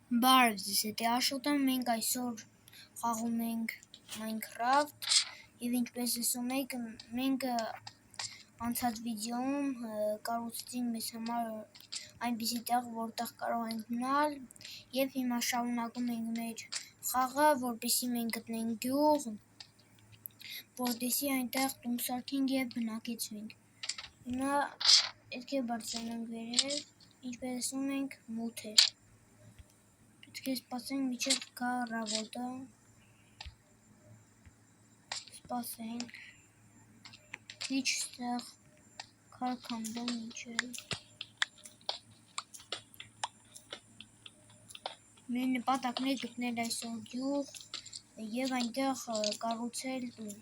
Բարև ձեզ, հետ է Աշոտը, մենք այսօր խաղում ենք Minecraft և ինչպես ասում եք, մենք անցած վիդեոում կառուցեցինք մեզ համար այնպիսի տեղ, որտեղ կարող ենք մնալ և հիմա շարունակում ենք մեր խաղը, որպեսզի մենք գտնենք գյուղ, որպեսզի այնտեղ տուն սարքենք և բնակեցվենք։ Հիմա պետք է բարձրանանք վերև, ինչպես ասում ենք, մութ է։ Պետք է սպասենք մինչև գա առավոտը, սպասենք, քիչ ստեղ քարքանվեմ մինչև։ Մեր նպատակն է գտնել այսօր գյուղ և այնտեղ կառուցել տուն։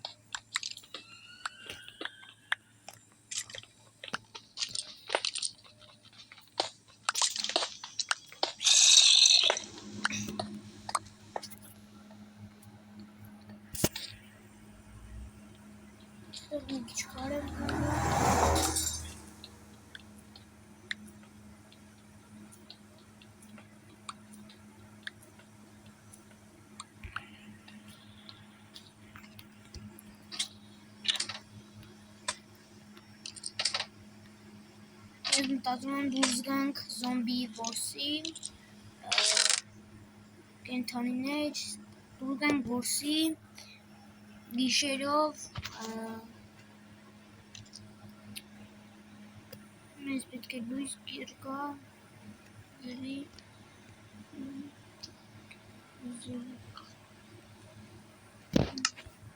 Մի քիչ քար եմ կանում։ Ես մտածում եմ դուրս գանք զոմբի որսի, կենդանիներ, դուրս գանք որսի, գիշերով մեզ պետք է լույս գա,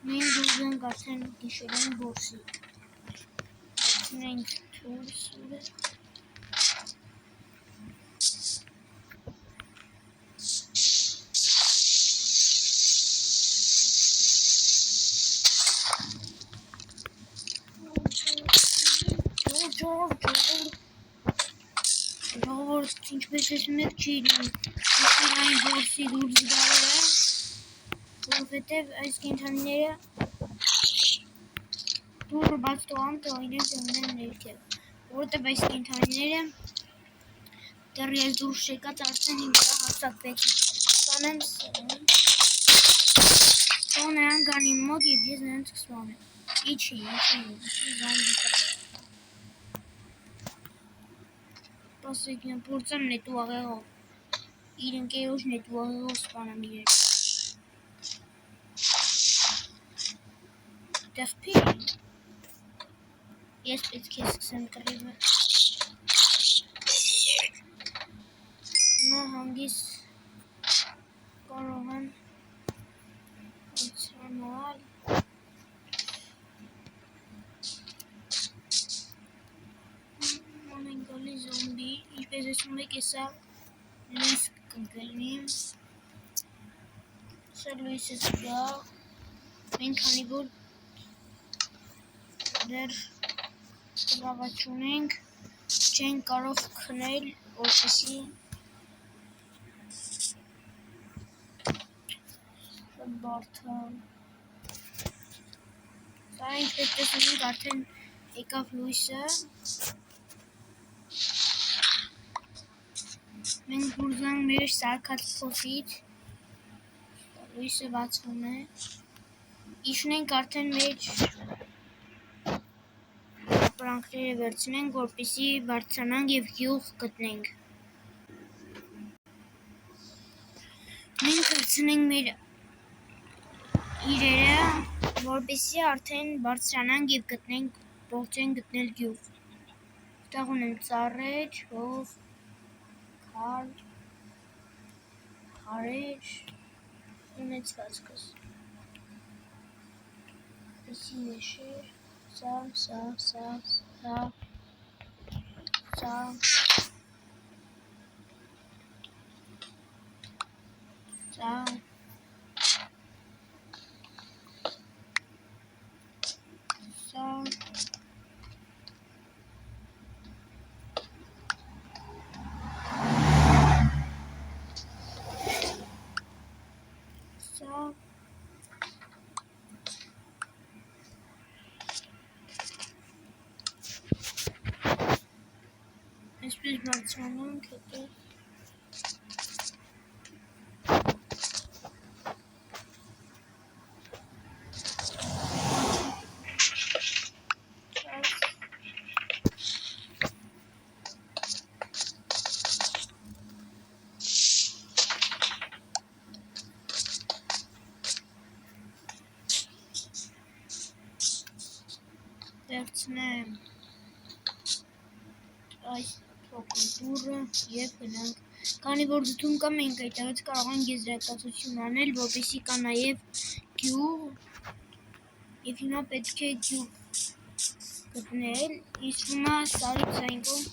մենք դուրս գանք արդեն գիշերային որսի, ենք թուրս ուրը, ժողովուրդ, ինչպես ասում եք, չի գիշերային որսի դուրս գալու է, որովհետև այս կենդանիները դուռը բաց թողամ, իրենք ունեն ներքև, որովհետև այս կենդանիները դեռ ես դուրս չեկած արդեն իմ վրա հարձակվեցին, սպանեմ սրում, թող նրանք գան իմ մոտ և ես նրանց կսպանեմ, իչի, զամբի կա։ Սպասեք, փորձեմ նետուաղեղով, իր ընկերոջ նետուաղեղով սպանեմ իրեն։ Տեղփի, ես պետք է սկսեմ կռիվը։ Հիմա հանգիստ կարող եմ բարձրանալ։ Անենք գալի զոմբի, ինչպես ասում եք, եսա լույս կգլնի, սա լույսը զգա, մենք քանի որ դեռ կրավաճ ունենք, չենք կարող քնել, որպեսզի բարդ է։ Սա ինչպես տեսնում եք, արդեն եկավ լույսը, մենք դուրս գանք մեր սարքած փոսից, լույսը բացվում է, իջնենք արդեն մեր ապրանքները վերցնենք, որպեսզի բարձրանանք և գյուղ գտնենք։ Մենք վերցնենք մեր իրերը, որպեսզի արդեն բարձրանանք և գտնենք, փորձենք գտնել գյուղ։ Այդտեղ ունեմ ծառեր, հող, քարեր, ունեցվածքս։ Այսի եշեր, սա, այսպես բարձրանանք, հետո եւ գնանք։ Քանի որ դդում կա, մենք այդտեղից կարող ենք եզրակացություն անել, որպեսզի կա նաեւ գյուղ եւ հիմա պետք է գյուղ գտնել։ Իսկում է Սարի ցանկում,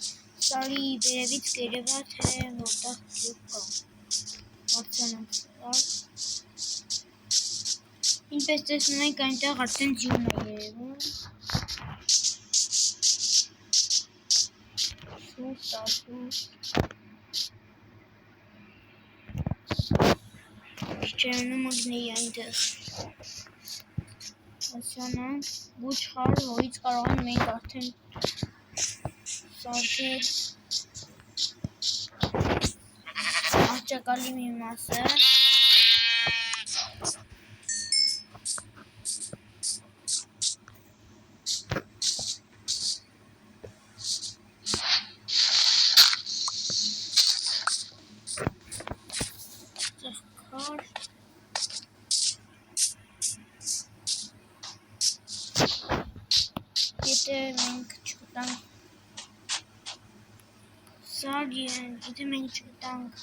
Սարի վերևից կերևա թե որտեղ գյուղ կա։ Հարցանանք Սար։ Ինչպես տեսնում եք, այնտեղ արդեն ձյուն է երևում։ Չերնում մգնեի այնտեղ։ Հասանանք, ոչխար, որից կարող ենք մենք արդեն սարքել արջակալի մի մասը։ Եթե մենք չգտանք սար, եթե մենք չգտանք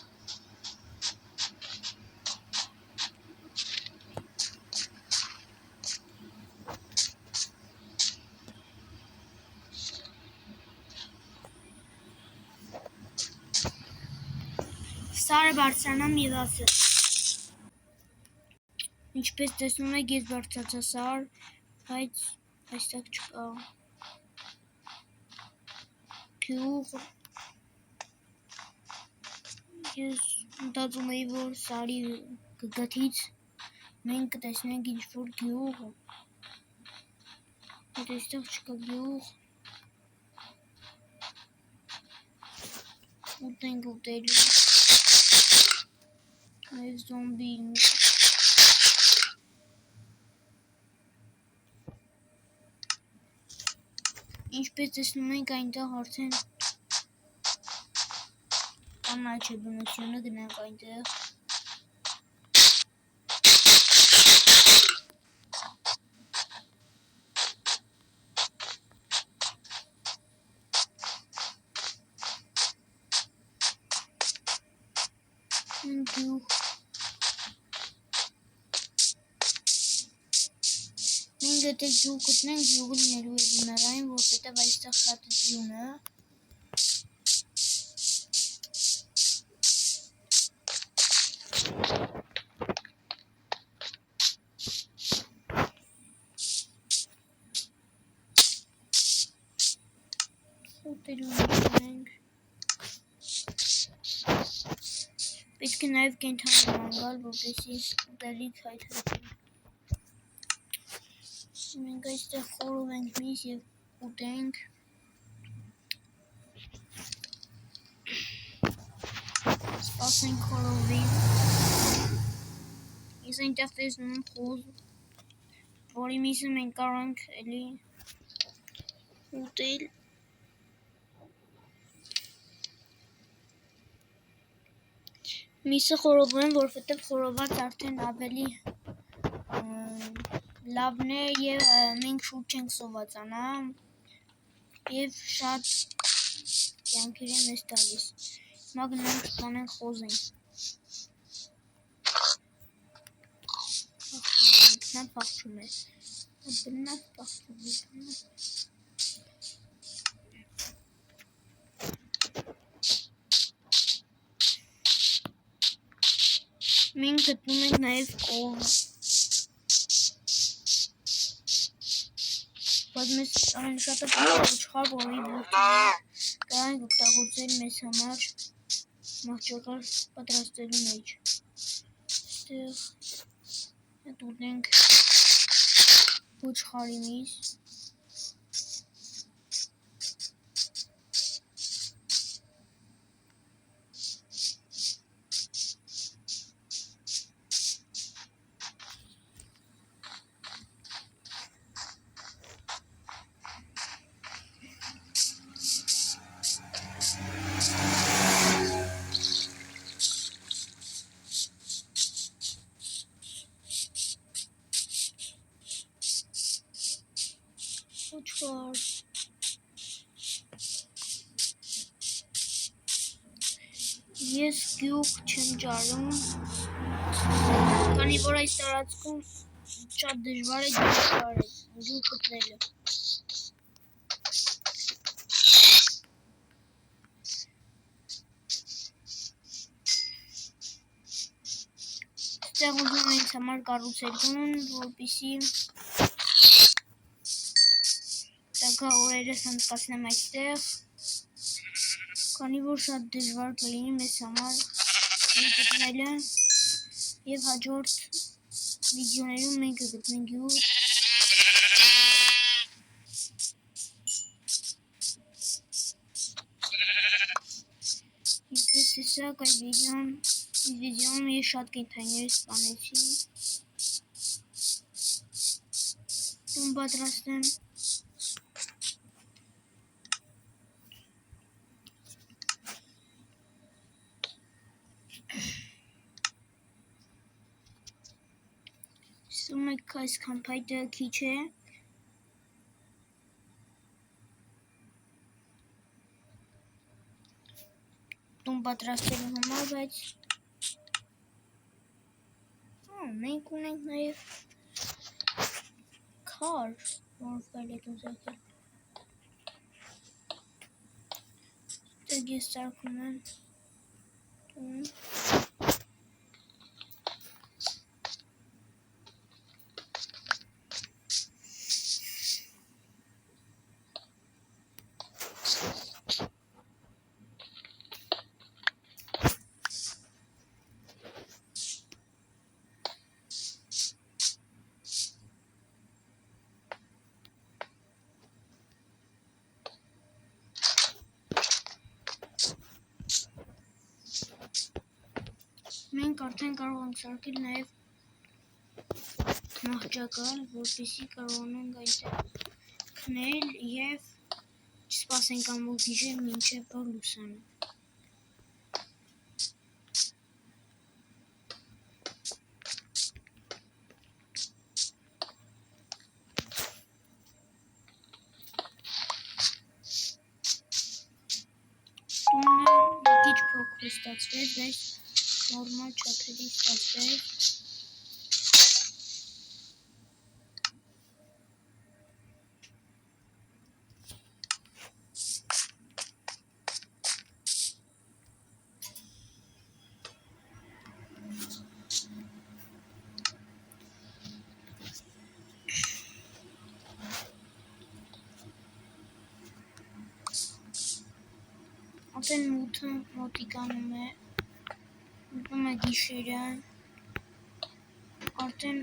սարը բարձրանամ եւ ասեմ։ Ինչպես տեսնում եք, ես բարձրացա սար, բայց այստեղ չկա գյուղ։ Ես մտածում էի, որ սարի գագաթից մենք կտեսնենք ինչ-որ գյուղ, բայց այստեղ չկա գյուղ։ Ուտենք ուտելու, նաև զոմբի Ինչպես տեսնում եք, այնտեղ արդեն կանաչ է բնությունը, գնանք այնտեղ։ Մենք եթե գյուղ գտնենք, գյուղը լինելու է ձյունարային, որովհետև այստեղ շատ է ձյունը։ Ուտելու ունենք։ Պետք է նաև կենդանի մանգալ, որպեսզի ուտելիք հայթայթի։ Մենք այստեղ խորով ենք միս և ուտենք։ Սպասենք խորովին։ Ես այնտեղ տեսնում եմ խոզ, որի միսը մենք կարող ենք էլի ուտել։ Միսը խորովում եմ, որովհետև խորոված արդեն ավելի լավն է և մենք շուտ չենք սովածանա և շատ կյանքեր է մեզ տալիս։ Հիմա գնանք սպանենք խոզին։ Նա փախչում է։ Մենք գտնում ենք նաև կով, բայց մեզ ամենաշատը ոչխար, որի բուրդը կարող ենք օգտագործել մեզ համար մահճակալ պատրաստելու մեջ։ Այստեղ հետ ուտենք ոչխարի միս։ Ես գյուղ չեմ ճարում, քանի որ այս տարածքում շատ դժվար է գյուղ գտնելը։ Ստեղ ուզում ինձ համար կառուցել տուն, որպեսզի տակա օրերս հնդկացնեմ այստեղ, քանի որ շատ դժվար կլինի մեզ համար գտնելը, և հաջորդ վիդեոներում մենք կգտնենք գյուղ։ Ինչպես տեսակ, այս վիդեոում ես շատ կենդանիներ սպանեցի։ Տուն պատրաստեմ։ Ասում եք այս քամփայտը քիչ է։ Տուն պատրաստելու համար, բայց մենք ունենք նաև քար, որով կարելի է տուն ծագել։ Այստեղ ես ծագում եմ տուն։ Մենք արդեն կարող ենք սարքել նաև մահճակալ, որպեսզի կարողանանք այնտեղ քնել և չսպասենք ամբողջ գիշեր մինչև որ լուսանը։ Տունը մի քիչ փոքր ստացվեց, բայց նորմալ չափերի ստացվեց։ Արդեն մութը մոտիկանում է, մտնում է գիշերը, արդեն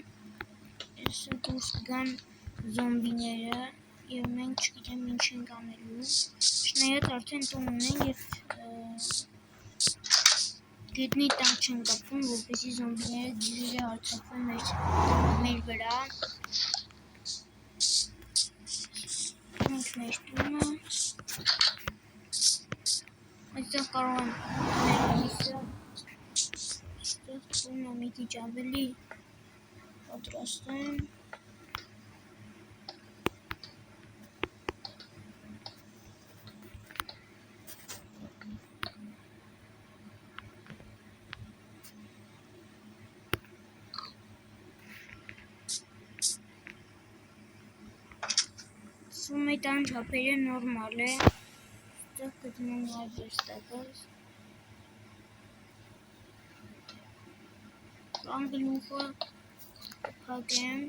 այսօր դուրս կգան զոմբիները և մենք չգիտեմ ինչ ենք անելու, չնայած արդեն տուն ունենք և գետնի տակ չեն կապվում, որպեսզի զոմբիները գիշերը հարձակվեն մեր վրա։ Մենք մեր տունը այստեղ կարող եմ այստեղ տունը մի քիչ ավելի պատրաստեմ։ Սում այդ այն չափերը նորմալ է, այստեղ գտնեմ նաև վերստակս։ Կամ գլուխը կփակեմ։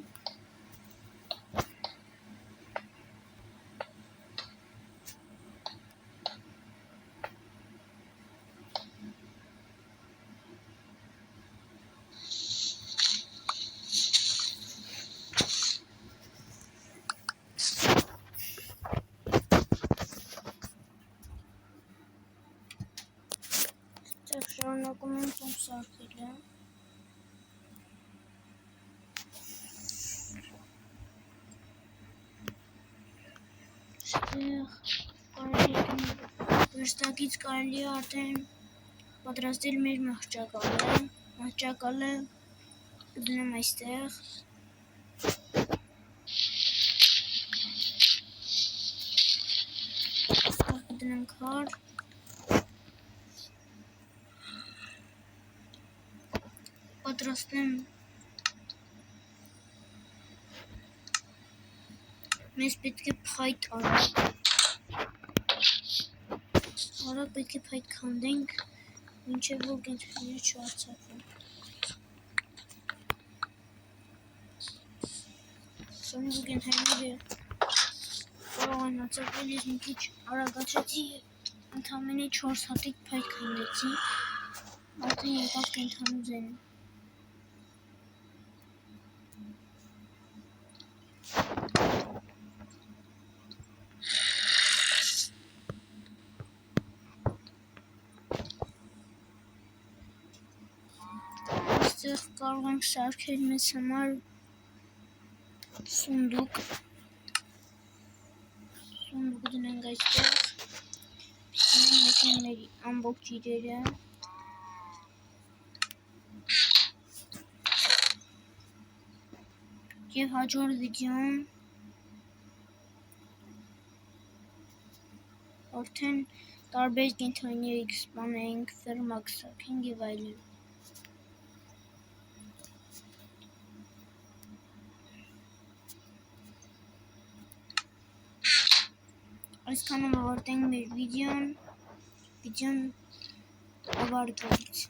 Այստեղ շարունակում եմ տուն սարքելը։ Վերստակից կարելի է արդեն պատրաստել մեր մահճակալը կդնեմ այստեղ։ Այստեղ կդնեմ քար։ պատրաստեմ մեզ պետք է փայտ արագ պետք է փայտ քանդենք մինչև որ կենտրոնները չարցակվեն սրանք կենտրոնները կարող են արցակվել ես մի քիչ արագացրեցի ընդամենը 4 հատիկ փայտ քանդեցի արդեն եկավ կենտրոնու ձենը այստեղ կարող ենք սարքել մեզ համար սունդուկ դնենք այստեղ մեկնենք մեր ամբողջ իրերը և հաջորդ վիդեոում արդեն տարբեր կենտրոնների կսպանենք, ֆերմա կսարքենք և այլն Այսքանով ավարտենք մեր վիդեոն ավարտվեց